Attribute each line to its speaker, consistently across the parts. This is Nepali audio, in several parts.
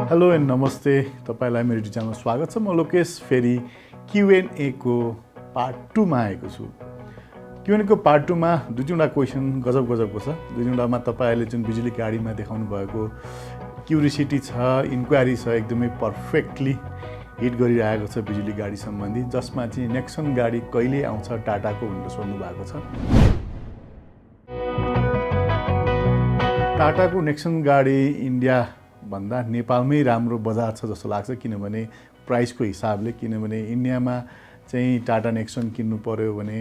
Speaker 1: हेलो एन्ड नमस्ते, तपाईलाई मेरो युट्युब च्यानलमा स्वागत छ। म लोकेश फेरि Q&A को पार्ट 2 मा आएको छु। Q&A को पार्ट 2 मा दुई तीनवटा क्वेसन गजबको छ। दुई तीनवटामा तपाईहरुले जुन बिजुली गाडीमा देखाउनु भएको क्युरियोसिटी छ, इन्क्वायरी छ, एकदमै परफेक्टली हिट गरिरहेको छ बिजुली गाडी सम्बन्धी, जसमा चाहिँ नेक्सन गाडी कहिले आउँछ टाटाको भनेर सोध्नु भएको छ। टाटाको नेक्सन गाडी इन्डिया भन्दा नेपालमै राम्रो बजार छ जस्तो लाग्छ, किनभने प्राइसको हिसाबले। किनभने इन्डियामा चाहिँ टाटा नेक्सन किन्नु पर्यो भने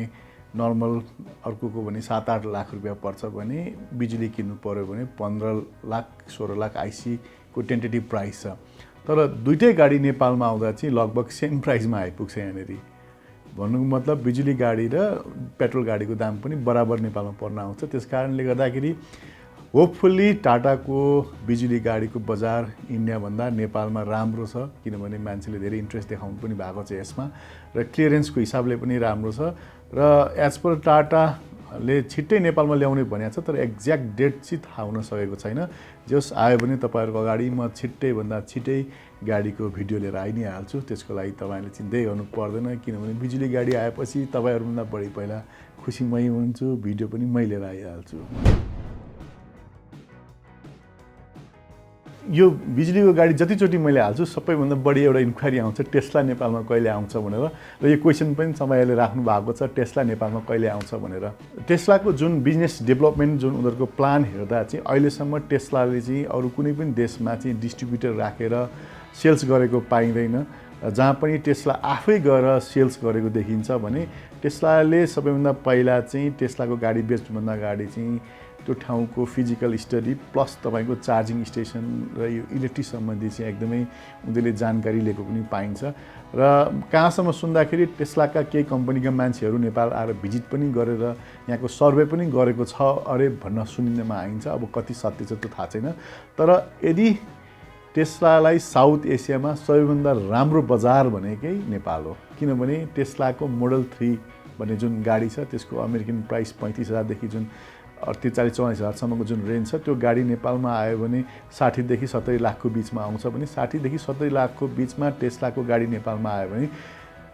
Speaker 1: नर्मल अर्कोको भने 7-8 लाख रुपैयाँ पर्छ भने बिजुली किन्नु पर्यो भने 15 लाख 16 लाख आइसी को टेन्टेटिभ प्राइस छ। तर दुईटै गाडी नेपालमा आउँदा चाहिँ लगभग सेम प्राइसमा आइपुग्छ। यहाँनिर भन्नुको मतलब बिजुली गाडी र पेट्रोल गाडीको दाम पनि बराबर नेपालमा पर्न आउँछ। त्यसकारणले गर्दाखेरि होपफुल्ली टाटाको बिजुली गाडीको बजार इन्डियाभन्दा नेपालमा राम्रो छ, किनभने मान्छेले धेरै इन्ट्रेस्ट देखाउनु पनि भएको छ यसमा, र क्लियरेन्सको हिसाबले पनि राम्रो छ। र एज पर टाटाले छिट्टै नेपालमा ल्याउने भनेको छ, तर एक्ज्याक्ट डेट चाहिँ थाहा हुन सकेको छैन। जस आयो भने तपाईहरुको अगाडि म छिट्टैभन्दा छिट्टै गाडीको भिडियो लिएर आइ नै हाल्छु। त्यसको लागि तपाईले चिन्तै गर्नु पर्दैन, किनभने बिजुली गाडी आएपछि तपाईहरुभन्दा बढी पहिला खुसी मै हुन्छु, भिडियो पनि मै लिएर आइहाल्छु। यो बिजुलीको गाडी जतिचोटि मैले हाल्छु सबैभन्दा बढी एउटा इन्क्वायरी आउँछ टेस्ला नेपालमा कहिले आउँछ भनेर, र यो क्वेसन पनि तपाईँहरूले राख्नु भएको छ टेस्ला नेपालमा कहिले आउँछ भनेर। टेस्लाको जुन बिजनेस डेभलपमेन्ट जुन उनीहरूको प्लान हेर्दा चाहिँ अहिलेसम्म टेस्लाले चाहिँ अरू कुनै पनि देशमा चाहिँ डिस्ट्रिब्युटर राखेर सेल्स गरेको पाइँदैन। जहाँ पनि टेस्ला आफै गएर सेल्स गरेको देखिन्छ भने टेस्लाले सबैभन्दा पहिला चाहिँ टेस्लाको गाडी बेच्नुभन्दा अगाडि चाहिँ त्यो ठाउँको फिजिकल स्टडी प्लस तपाईँको चार्जिङ स्टेसन र यो इलेक्ट्रिक सम्बन्धी चाहिँ एकदमै उनीहरूले जानकारी लिएको पनि पाइन्छ। र कहाँसम्म सुन्दाखेरि टेस्लाका केही कम्पनीका मान्छेहरू नेपाल आएर भिजिट पनि गरेर यहाँको सर्वे पनि गरेको छ अरे भन्न सुनिनमा आइन्छ। अब कति सत्य छ त्यो थाहा छैन, तर यदि टेस्लालाई साउथ एसियामा सबैभन्दा राम्रो बजार भनेकै नेपाल हो। किनभने टेस्लाको मोडल 3 भन्ने जुन गाडी छ त्यसको अमेरिकन प्राइस 35,000 देखि जुन 43-44 हजारसम्मको जुन रेन्ज छ, त्यो गाडी नेपालमा आयो भने 60 देखि 70 लाखको बिचमा आउँछ भने 60 देखि 70 लाखको बिचमा टेस्लाको गाडी नेपालमा आयो भने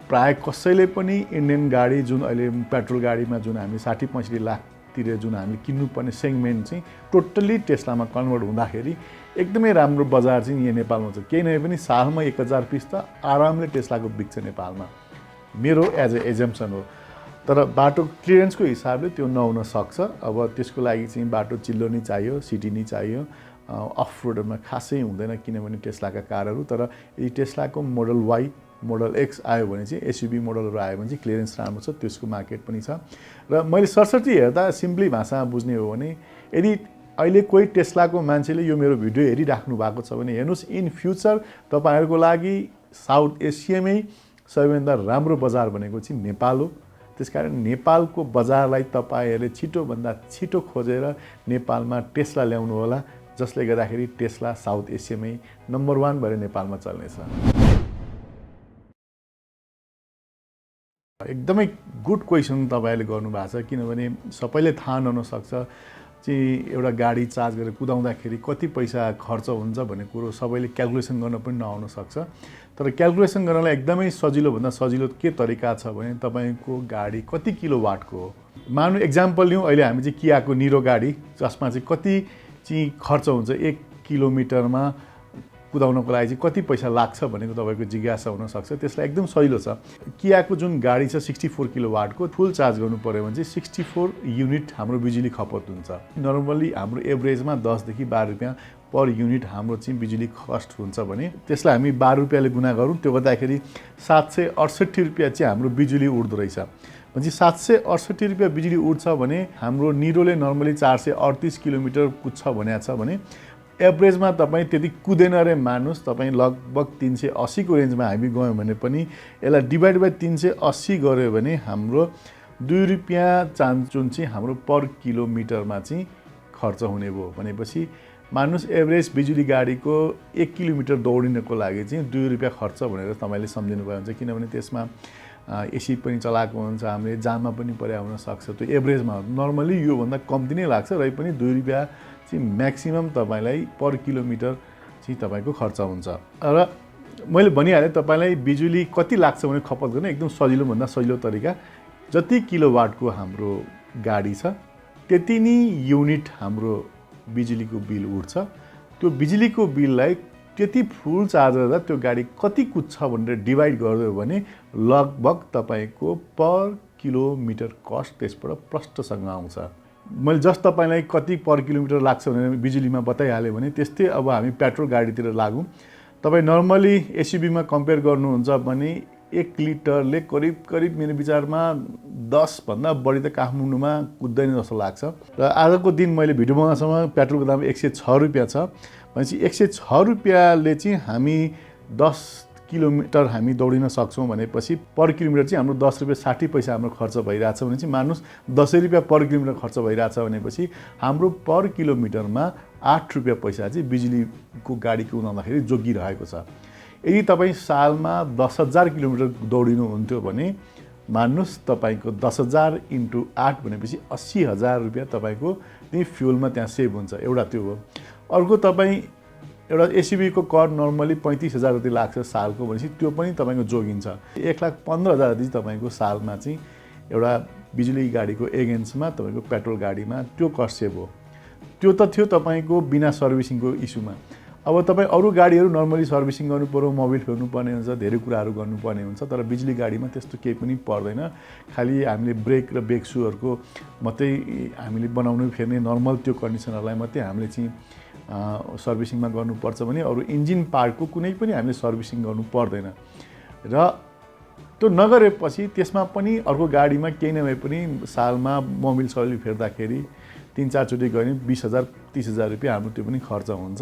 Speaker 1: प्राय कसैले पनि इन्डियन गाडी जुन अहिले पेट्रोल गाडीमा जुन हामी 60-65 लाखतिर जुन हामीले किन्नुपर्ने सेगमेन्ट चाहिँ टोटल्ली टेस्लामा कन्भर्ट हुँदाखेरि एकदमै राम्रो बजार चाहिँ यहाँ नेपालमा छ। केही नभए पनि सालमा 1000 पिस त आरामले टेस्लाको बिक्छ नेपालमा, मेरो एज ए एजम्पसन हो। तर बाटो क्लियरेन्सको हिसाबले त्यो नहुन सक्छ। अब त्यसको लागि चाहिँ बाटो चिल्लो नै चाहियो, सिटी नै चाहियो, अफ रोडमा खासै हुँदैन किनभने टेस्लाका कारहरू। तर यदि टेस्लाको मोडल वाई मोडल एक्स आयो भने चाहिँ एसयुभी मोडलहरू आयो भने चाहिँ क्लियरेन्स राम्रो छ, त्यसको मार्केट पनि छ। र मैले सरसर्ती हेर्दा सिम्पली भाषामा बुझ्ने हो भने यदि अहिले कोही टेस्लाको मान्छेले यो मेरो भिडियो हेरिराख्नु भएको छ भने हेर्नुहोस्, इन फ्युचर तपाईँहरूको लागि साउथ एसियामै सबैभन्दा राम्रो बजार भनेको चाहिँ नेपाल हो। त्यसकारण नेपालको बजारलाई तपाईहरुले छिटोभन्दा छिटो खोजेर नेपालमा टेस्ला ल्याउनु होला, जसले गर्दाखेरि टेस्ला साउथ एसियामै नम्बर 1 भएर नेपालमा चल्नेछ। एकदमै गुड क्वेसन तपाईहरुले गर्नुभएको छ, किनभने सबैले थाहा नहुन सक्छ चाहिँ एउटा गाडी चार्ज गरेर कुदाउँदाखेरि कति पैसा खर्च हुन्छ भन्ने कुरो सबैले क्याल्कुलेसन गर्न पनि नआउन सक्छ। तर क्याल्कुलेसन गर्नलाई एकदमै सजिलोभन्दा सजिलो के तरिका छ भने तपाईको गाडी कति किलोवाटको हो। मानौँ एक्जाम्पल लिउँ, अहिले हामी चाहिँ कियाको निरो गाडी जसमा चाहिँ कति चाहिँ खर्च हुन्छ 1 किलोमिटरमा कुदाउनको लागि चाहिँ कति पैसा लाग्छ भनेको तपाईको जिज्ञासा हुन सक्छ। त्यसलाई एकदम सजिलो छ। कियाको जुन गाडी छ 64 किलोवाटको फुल चार्ज गर्नु पर्यो भने चाहिँ 64 युनिट हाम्रो बिजुली खपत हुन्छ। नर्मली हाम्रो एभरेजमा 10 देखि 12 रुपैयाँ पर युनिट हाम्रो चाहिँ बिजुली कस्ट हुन्छ भने त्यसलाई हामी 12 रुपैयाँले गुणा गरौँ, त्यो गर्दाखेरि 768 रुपैयाँ चाहिँ हाम्रो बिजुली उड्दो रहेछ। भने 768 रुपैयाँ बिजुली उड्छ भने हाम्रो निरोले नर्मली 438 किलोमिटर कुद्छ भनेको छ भने एभरेजमा तपाईँ त्यति कुदेन रे मान्नुहोस्, तपाईँ लगभग 380 को रेन्जमा हामी गयौँ भने पनि यसलाई डिभाइड बाई 380 गऱ्यो भने हाम्रो 2 रुपैयाँ जुन चाहिँ हाम्रो पर किलोमिटरमा चाहिँ खर्च हुने भयो। भनेपछि मान्नुहोस् एभरेज बिजुली गाडीको 1 किलोमिटर दौडिनको लागि चाहिँ 2 रुपैयाँ खर्च भनेर तपाईँले सम्झिनु भयो हुन्छ। किनभने त्यसमा एसी पनि चलाएको हुन्छ, हामीले जाममा पनि पर्या हुन सक्छ। त्यो एभरेजमा नर्मली योभन्दा कम्ती नै लाग्छ, र पनि 2 रुपैयाँ चाहिँ म्याक्सिमम तपाईलाई पर किलोमिटर चाहिँ तपाईँको खर्च हुन्छ। र मैले भनिहालेँ तपाईँलाई बिजुली कति लाग्छ भने खपत गर्ने एकदम सजिलोभन्दा सजिलो तरिका, जति किलोवाटको हाम्रो गाडी छ त्यति नै युनिट हाम्रो बिजुलीको बिल उठ्छ। त्यो बिजुलीको बिललाई त्यति फुल चार्ज गर्दा त्यो गाडी कति कुद्छ भनेर डिभाइड गरिदियो भने लगभग तपाईँको पर किलोमिटर कस्ट त्यसबाट प्रष्टसँग आउँछ। मैले जस्ट तपाईँलाई कति पर किलोमिटर लाग्छ भनेर बिजुलीमा बताइहालेँ भने त्यस्तै अब हामी पेट्रोल गाडीतिर लागौँ। तपाईँ नर्मली एसयुभीमा कम्पेयर गर्नुहुन्छ भने 1 लिटरले करिब मेरो विचारमा 10 भन्दा बढी त काठमाडौँमा कुद्दैन जस्तो लाग्छ। र आजको दिन मैले भिडियो बनाउनसम्म पेट्रोलको दाम 106 रुपियाँ छ भनेपछि 106 रुपियाँले चाहिँ हामी 10 किलोमिटर हामी दौडिन सक्छौँ भनेपछि पर किलोमिटर चाहिँ हाम्रो 10 रुपियाँ 60 पैसा हाम्रो खर्च भइरहेछ भने चाहिँ मानुस 10 रुपियाँ पर किलोमिटर खर्च भइरहेछ भनेपछि हाम्रो पर किलोमिटरमा 8 रुपियाँ पैसा चाहिँ बिजुलीको गाडी कुदाउँदाखेरि जोगिरहेको छ। यदि तपाईँ सालमा 10,000 किलोमिटर दौडिनुहुन्थ्यो भने मान्नुहोस् तपाईँको 10,000 × 8 भनेपछि 80,000 रुपियाँ तपाईँको त्यही फ्युलमा त्यहाँ सेभ हुन्छ। एउटा त्यो हो। अर्को तपाईँ एउटा एसयुभीको कर नर्मली 35,000 जति लाग्छ सालको भनेपछि त्यो पनि तपाईँको जोगिन्छ। 1,15,000 जति तपाईँको सालमा चाहिँ एउटा बिजुली गाडीको एगेन्स्टमा तपाईँको पेट्रोल गाडीमा त्यो कस्ट सेभ हो। त्यो त थियो तपाईँको बिना सर्भिसिङको इस्युमा। अब तपाईँ अरू गाडीहरू नर्मली सर्भिसिङ गर्नु पर्यो, मोबिल फेर्नु पर्ने हुन्छ, धेरै कुराहरू गर्नुपर्ने हुन्छ। तर बिजुली गाडीमा त्यस्तो केही पनि पर्दैन। खालि हामीले ब्रेक र ब्रेक सुहरूको मात्रै हामीले बनाउनु फेर्ने नर्मल त्यो कन्डिसनहरूलाई मात्रै हामीले चाहिँ सर्भिसिङमा गर्नुपर्छ भने अरू इन्जिन पार्टको कुनै पनि हामीले सर्भिसिङ गर्नु पर्दैन। र त्यो नगरेपछि त्यसमा पनि अर्को गाडीमा केही नभए पनि सालमा मोबिल सबिल फेर्दाखेरि 3-4 चोटि गयो भने 20,000 30,000 रुपियाँ हाम्रो त्यो पनि खर्च हुन्छ।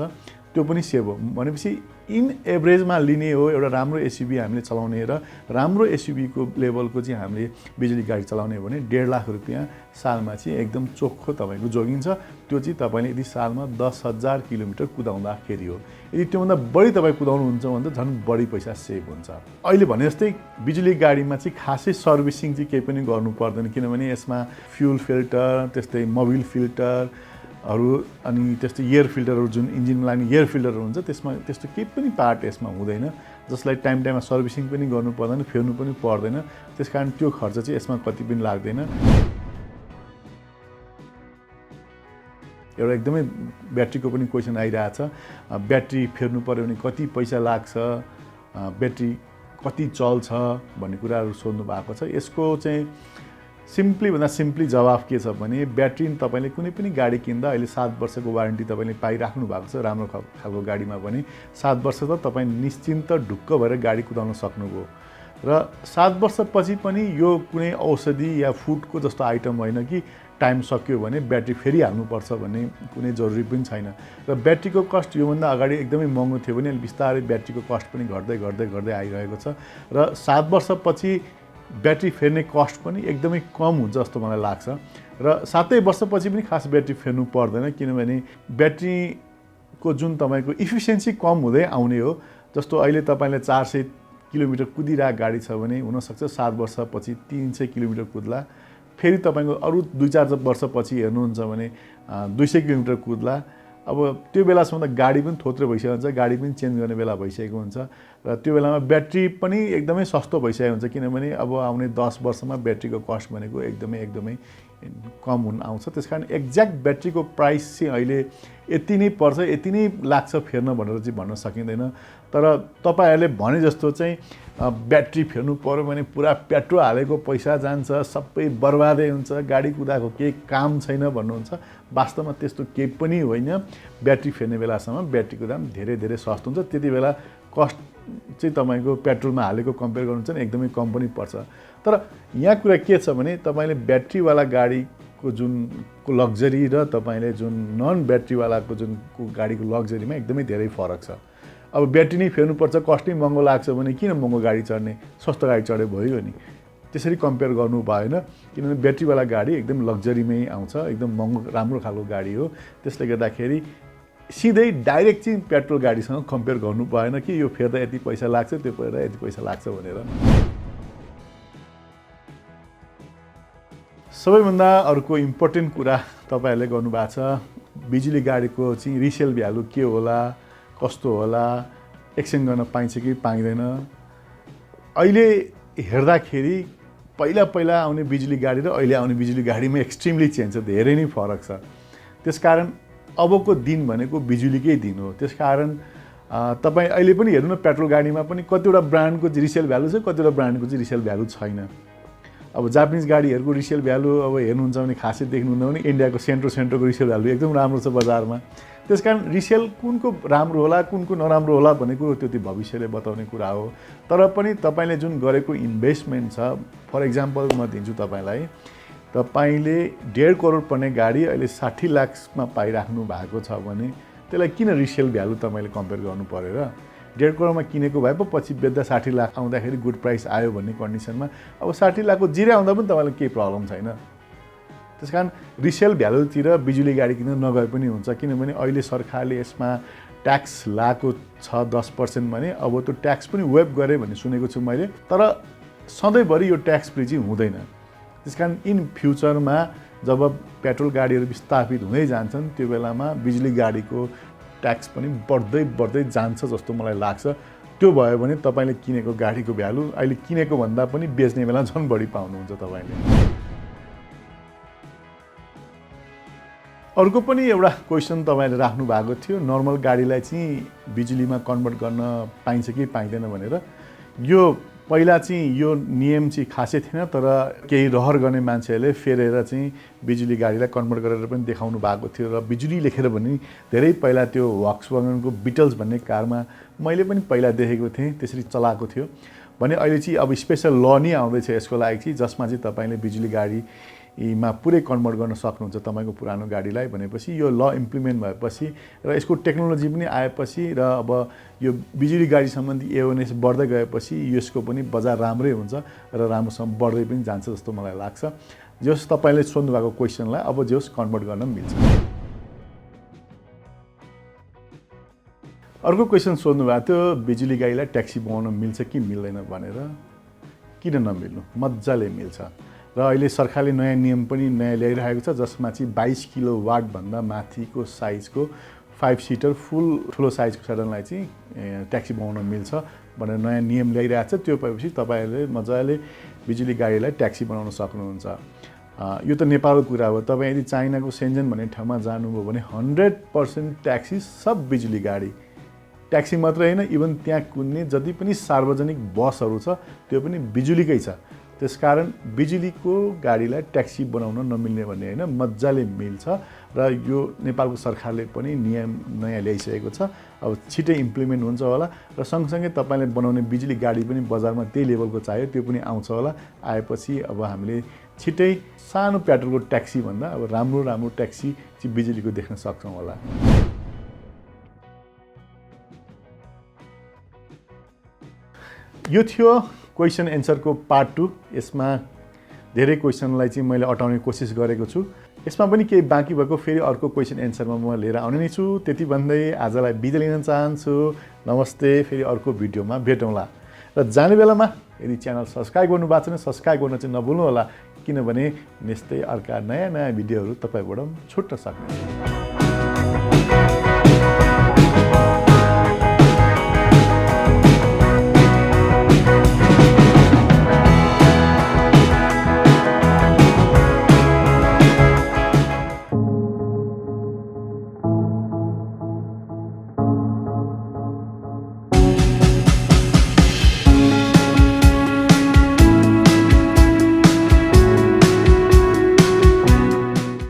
Speaker 1: त्यो पनि सेभ हो भनेपछि इन एभरेजमा लिने हो एउटा राम्रो एसयुभी हामीले चलाउने र राम्रो एसयुभीको लेभलको चाहिँ हामीले बिजुली गाडी चलाउने हो भने 1.5 लाख रुपियाँ सालमा चाहिँ एकदम चोखो तपाईँको जोगिन्छ। त्यो चाहिँ तपाईँले यदि सालमा 10,000 किलोमिटर कुदाउँदाखेरि हो। यदि त्योभन्दा बढी तपाईँ कुदाउनुहुन्छ भने त झन् बढी पैसा सेभ हुन्छ। अहिले भने जस्तै बिजुली गाडीमा चाहिँ खासै सर्भिसिङ चाहिँ केही पनि गर्नु पर्दैन किनभने यसमा फ्युल फिल्टर, त्यस्तै मोबिल फिल्टरहरू अनि त्यस्तो एयर फिल्टरहरू जुन इन्जिनमा लाग्ने एयर फिल्टरहरू हुन्छ त्यसमा त्यस्तो केही पनि पार्ट यसमा हुँदैन जसलाई टाइममा सर्भिसिङ पनि गर्नु पर्दैन, फेर्नु पनि पर्दैन। त्यसकारण त्यो खर्च चाहिँ यसमा कति पनि लाग्दैन। एउटा एकदमै ब्याट्रीको पनि क्वेसन आइरहेछ। ब्याट्री फेर्नु पर्यो भने कति पैसा लाग्छ, ब्याट्री कति चल्छ भन्ने कुराहरू सोध्नु भएको छ। यसको चाहिँ सिम्पली जवाफ के छ भने ब्याट्री तपाईँले कुनै पनि गाडी किन्दा अहिले 7 वर्षको वारेन्टी तपाईँले पाइराख्नु भएको छ। राम्रो खालको गाडीमा पनि 7 वर्ष त तपाईँ निश्चिन्त ढुक्क भएर गाडी कुदाउन सक्नुभयो। र 7 वर्षपछि पनि यो कुनै औषधि या फुडको जस्तो आइटम होइन कि टाइम सक्यो भने ब्याट्री फेरि हाल्नुपर्छ भन्ने कुनै जरुरी पनि छैन। र ब्याट्रीको कस्ट योभन्दा अगाडि एकदमै महँगो थियो भने अहिले बिस्तारै ब्याट्रीको कस्ट पनि घट्दै आइरहेको छ। र 7 वर्षपछि ब्याट्री फेर्ने कस्ट पनि एकदमै कम हुन्छ जस्तो मलाई लाग्छ। र 7 वर्षपछि पनि खास ब्याट्री फेर्नु पर्दैन किनभने ब्याट्रीको जुन तपाईँको इफिसियन्सी कम हुँदै आउने हो। जस्तो अहिले तपाईँले 400 किलोमिटर कुदिरहेको गाडी छ भने हुनसक्छ 7 वर्षपछि 300 किलोमिटर कुद्ला। फेरि तपाईँको अरू 2-4 वर्षपछि हेर्नुहुन्छ भने 200 किलोमिटर कुद्ला। अब त्यो बेलासम्म त गाडी पनि थोत्रो भइसकेको हुन्छ, गाडी पनि चेन्ज गर्ने बेला भइसकेको हुन्छ। र त्यो बेलामा ब्याट्री पनि एकदमै सस्तो भइसकेको हुन्छ किनभने अब आउने 10 वर्षमा ब्याट्रीको कस्ट भनेको एकदमै कम हुन आउँछ। त्यसकारण एक्ज्याक्ट ब्याट्रीको प्राइस चाहिँ अहिले यति नै पर्छ, यति नै लाग्छ फेर्न भनेर चाहिँ भन्न सकिँदैन। तर तपाईँहरूले भने जस्तो चाहिँ ब्याट्री फेर्नु पर्यो भने पुरा पेट्रोल हालेको पैसा जान्छ, सबै बर्बादै हुन्छ, गाडी कुदाएको केही काम छैन भन्नुहुन्छ। वास्तवमा त्यस्तो केही पनि होइन। ब्याट्री फेर्ने बेलासम्म ब्याट्रीको दाम धेरै सस्तो हुन्छ। त्यति बेला कस्ट चाहिँ तपाईँको पेट्रोलमा हालेको कम्पेयर गर्नुहुन्छ भने एकदमै कम पनि पर्छ। तर यहाँ कुरा के छ भने तपाईँले ब्याट्रीवाला गाडीको जुन लग्जरी र तपाईँले जुन नन ब्याट्रीवालाको जुन गाडीको लग्जरीमा एकदमै धेरै फरक छ। अब ब्याट्री नै फेर्नुपर्छ, कस्ट नै महँगो लाग्छ भने किन महँगो गाडी चढ्ने, सस्तो गाडी चढे भयो नि। त्यसरी कम्पेयर गर्नु भएन किनभने ब्याट्रीवाला गाडी एकदम लग्जरीमै आउँछ, एकदम महँगो राम्रो खालको गाडी हो। त्यसले गर्दाखेरि सिधै डाइरेक्ट चाहिँ पेट्रोल गाडीसँग कम्पेयर गर्नु भएन कि यो फेर्दा यति पैसा लाग्छ, त्यो फेर्दा यति पैसा लाग्छ भनेर। सबैभन्दा अर्को इम्पोर्टेन्ट कुरा तपाईँहरूले गर्नुभएको छ, बिजुली गाडीको चाहिँ रिसेल भ्यालु के होला, कस्तो होला, एक्सचेन्ज गर्न पाइन्छ कि पाइँदैन। अहिले हेर्दाखेरि पहिला आउने बिजुली गाडी र अहिले आउने बिजुली गाडीमा एक्सट्रिमली चेन्ज छ, धेरै नै फरक छ। त्यसकारण अबको दिन भनेको बिजुलीकै दिन हो। त्यसकारण तपाईँ अहिले पनि हेर्नु न, पेट्रोल गाडीमा पनि कतिवटा ब्रान्डको रिसेल भ्यालु छ, कतिवटा ब्रान्डको चाहिँ रिसेल भ्यालु छैन। अब जापानिज गाडीहरूको रिसेल भ्यालु अब हेर्नुहुन्छ भने खासै देख्नुहुन्न भने इन्डियाको सेन्ट्रोको रिसेल भ्यालु एकदम राम्रो छ बजारमा। त्यसकारण रिसेल कुनको राम्रो होला, कुनको नराम्रो होला भन्ने कुरो त्यो भविष्यले बताउने कुरा हो। तर पनि तपाईँले जुन गरेको इन्भेस्टमेन्ट छ, फर इक्जाम्पल म दिन्छु तपाईँलाई, तपाईँले 1.5 करोड पर्ने गाडी अहिले 60 लाखमा पाइराख्नु भएको छ भने त्यसलाई किन रिसेल भ्यालु तपाईँले कम्पेयर गर्नु पऱ्यो र? 1.5 करोडमा किनेको भए पो पछि बेच्दा 60 लाख आउँदाखेरि गुड प्राइस आयो भन्ने कन्डिसनमा अब 60 लाखको जिरे आउँदा पनि तपाईँलाई केही प्रब्लम छैन। त्यसकारण रिसेल भ्यालुतिर बिजुली गाडी किन्न नगए पनि हुन्छ, किनभने अहिले सरकारले यसमा ट्याक्स लाएको छ 10% भने अब त्यो ट्याक्स पनि वेभ गरे भन्ने सुनेको छु मैले। तर सधैँभरि यो ट्याक्स फ्री चाहिँ हुँदैन। त्यसकारण इन फ्युचरमा जब पेट्रोल गाडीहरू विस्थापित हुँदै जान्छन् त्यो बेलामा बिजुली गाडीको ट्याक्स पनि बढ्दै जान्छ जस्तो मलाई लाग्छ। त्यो भयो भने तपाईँले किनेको गाडीको भ्यालु अहिले किनेको भन्दा पनि बेच्ने बेला झन् बढी पाउनुहुन्छ तपाईँले। अर्को पनि एउटा क्वेसन तपाईँले राख्नु भएको थियो, नर्मल गाडीलाई चाहिँ बिजुलीमा कन्भर्ट गर्न पाइन्छ कि पाइँदैन भनेर। यो पहिला चाहिँ यो नियम चाहिँ खासै थिएन, तर केही रहर गर्ने मान्छेहरूले फेरेर चाहिँ बिजुली गाडीलाई कन्भर्ट गरेर पनि देखाउनु भएको थियो र बिजुली लेखेर पनि धेरै पहिला त्यो भक्सवागनको बिटल्स भन्ने कारमा मैले पनि पहिला देखेको थिएँ, त्यसरी चलाएको थियो भने अहिले चाहिँ अब स्पेसल ल नै आउँदैछ यसको लागि चाहिँ, जसमा चाहिँ तपाईँले बिजुली गाडीमा पुरै कन्भर्ट गर्न सक्नुहुन्छ तपाईँको पुरानो गाडीलाई भनेपछि यो ल इम्प्लिमेन्ट भएपछि र यसको टेक्नोलोजी पनि आएपछि र अब यो बिजुली गाडी सम्बन्धी एवेरनेस बढ्दै गएपछि यसको पनि बजार राम्रै हुन्छ र राम्रोसँग बढ्दै पनि जान्छ जस्तो मलाई लाग्छ। जस तपाईँले सोध्नु भएको क्वेसनलाई अब जस कन्भर्ट गर्न मिल्छ। अर्को क्वेसन सोध्नु भएको थियो, बिजुली गाडीलाई ट्याक्सी बनाउन मिल्छ कि मिल्दैन भनेर। किन नमिल्नु, मजाले मिल्छ। र अहिले सरकारले नयाँ नियम पनि ल्याइरहेको छ जसमा चाहिँ 22 किलोवाट भन्दा माथिको साइजको 5 सिटर फुल ठुलो साइजको सेडनलाई चाहिँ ट्याक्सी बनाउन मिल्छ भनेर नयाँ नियम ल्याइरहेको छ। त्यो भएपछि तपाईँहरूले मजाले बिजुली गाडीलाई ट्याक्सी बनाउन सक्नुहुन्छ। यो त नेपालको कुरा हो। तपाईँ यदि चाइनाको सेन्जन भन्ने ठाउँमा जानुभयो भने 100% ट्याक्सी सब बिजुली गाडी, ट्याक्सी मात्रै होइन, इभन त्यहाँ कुद्ने जति पनि सार्वजनिक बसहरू छ त्यो पनि बिजुलीकै छ। त्यसकारण बिजुलीको गाडीलाई ट्याक्सी बनाउन नमिल्ने भन्ने होइन, मजाले मिल्छ र यो नेपालको सरकारले पनि नियम नयाँ ल्याइसकेको छ। अब छिटै इम्प्लिमेन्ट हुन्छ होला र सँगसँगै तपाईँले बनाउने बिजुली गाडी पनि बजारमा त्यही लेभलको चाहियो, त्यो पनि आउँछ होला। आएपछि अब हामीले छिटै सानो पेट्रोलको ट्याक्सी भन्दा अब राम्रो ट्याक्सी चाहिँ बिजुलीको देख्न सक्छौँ होला। यो थियो क्वेसन एन्सरको पार्ट 2। यसमा धेरै क्वेसनलाई चाहिँ मैले अटाउने कोसिस गरेको छु। यसमा पनि केही बाँकी भएको फेरि अर्को क्वेसन एन्सरमा म लिएर आउने नै छु। त्यति भन्दै आजलाई बिदा लिन चाहन्छु। नमस्ते, फेरि अर्को भिडियोमा भेटौँला। र जाने बेलामा यदि च्यानल सब्सक्राइब गर्नुभएको छैन सब्सक्राइब गर्न चाहिँ नभुल्नु होला, किनभने यस्तै अर्का नयाँ भिडियोहरू तपाईँबाट छुट्न सक्नुहुन्छ।